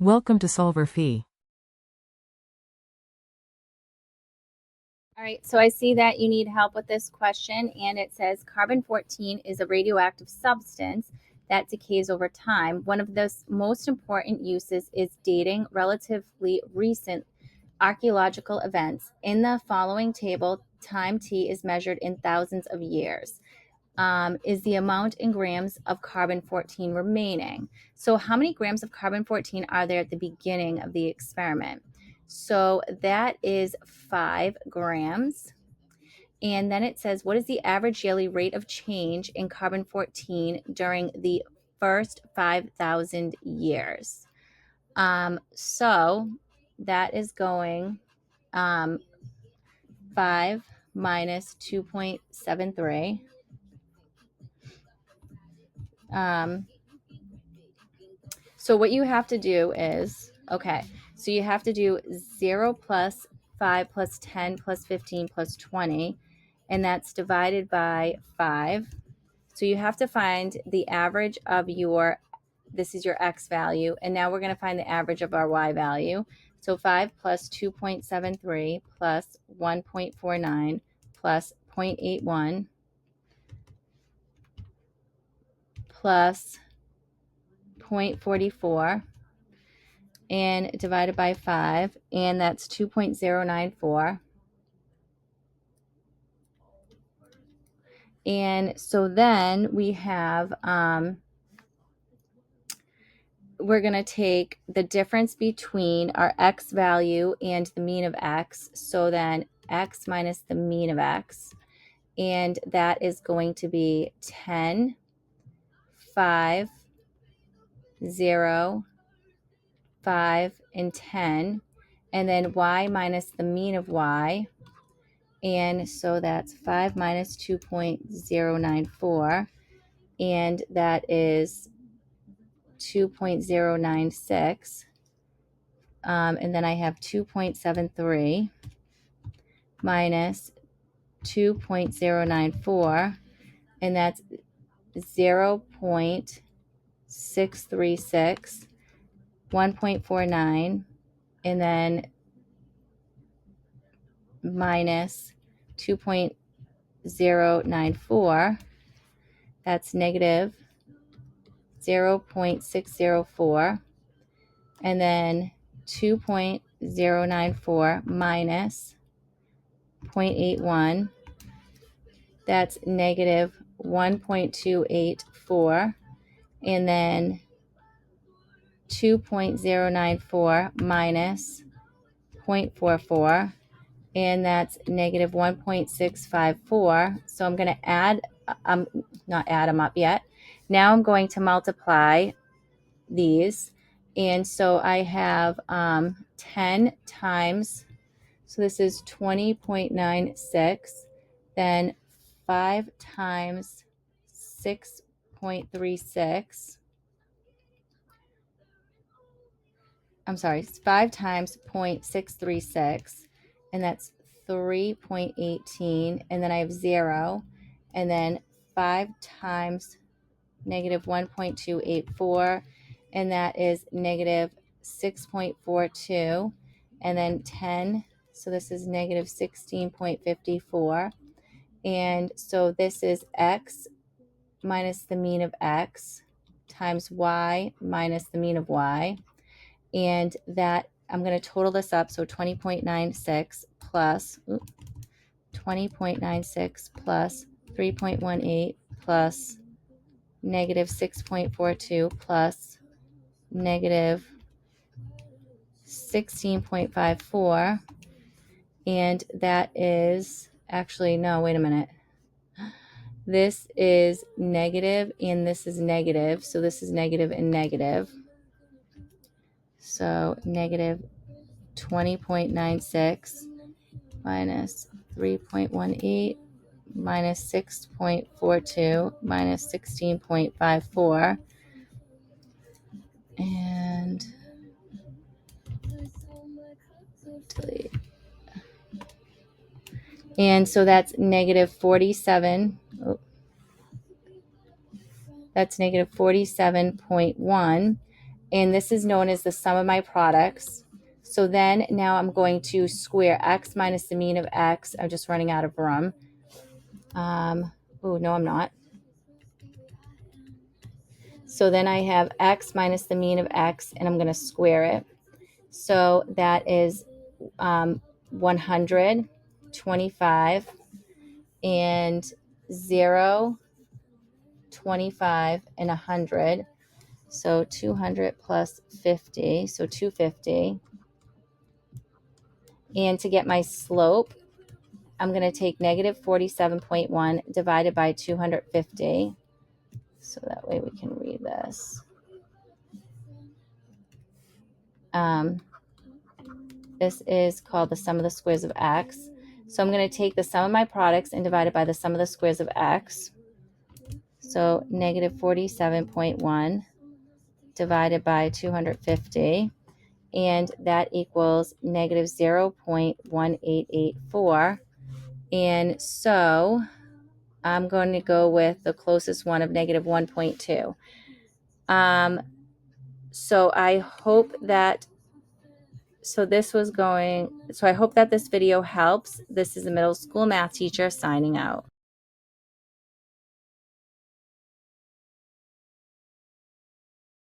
Welcome to solverfy. All right, so I see that you need help with this question, and it says carbon-14 is a radioactive substance that decays over time. One of the most important uses is dating relatively recent archaeological events. In the following table, time t is measured in thousands of years. Is the amount in grams of carbon-14 remaining. So how many grams of carbon-14 are there at the beginning of the experiment? So that is 5 grams. And then it says, what is the average yearly rate of change in carbon-14 during the first 5,000 years? So that is going 5 minus 2.73. So what you have to do is, okay, so you have to do 0 plus 5 plus 10 plus 15 plus 20, and that's divided by 5. So you have to find the average of your, this is your x value, and now we're going to find the average of our y value. So 5 plus 2.73 plus 1.49 plus 0.81 plus 0.44 and divided by 5, and that's 2.094. And so then we have, we're going to take the difference between our x value and the mean of x. So then x minus the mean of x, and that is going to be 10, 5, 0, 5, and 10. And then y minus the mean of y. And so that's 5 minus 2.094, and that is 2.096. And then I have 2.73 minus 2.094, and that's 0.636, 1.49, and then minus 2.094, that's negative 0.604, and then 2.094 minus 0.81, that's negative 1.284, and then 2.094 minus 0.44, and that's negative 1.654. So I'm going to add, not add them up yet. Now I'm going to multiply these. And so I have 10 times, so this is 20.96, then 5 times 6.36, I'm sorry, 5 times 0.636, and that's 3.18, and then I have 0, and then 5 times negative 1.284, and that is negative 6.42, and then 10, so this is negative 16.54, and so this is x minus the mean of x times y minus the mean of y, and that I'm going to total this up, so 20.96 plus 20.96 plus 3.18 plus negative 6.42 plus negative 16.54, and that is actually, no, wait a minute. This is negative and this is negative, so this is negative and negative. So negative 20.96 minus 3.18 minus 6.42 minus 16.54, and delete. And so that's negative 47. That's negative 47.1. And this is known as the sum of my products. So then now I'm going to square x minus the mean of x. I'm just running out of room. Oh, no, I'm not. So then I have x minus the mean of x, and I'm going to square it. So that is 100, 25, and 0, 25, and 100. So 200 plus 50, so 250. And to get my slope, I'm going to take negative 47.1 divided by 250. So that way we can read this. This is called the sum of the squares of x. So I'm going to take the sum of my products and divide it by the sum of the squares of x. So negative 47.1 divided by 250. And that equals negative 0.1884. And so I'm going to go with the closest one of negative 1.2. So I hope that I hope that this video helps. This is a middle school math teacher signing out.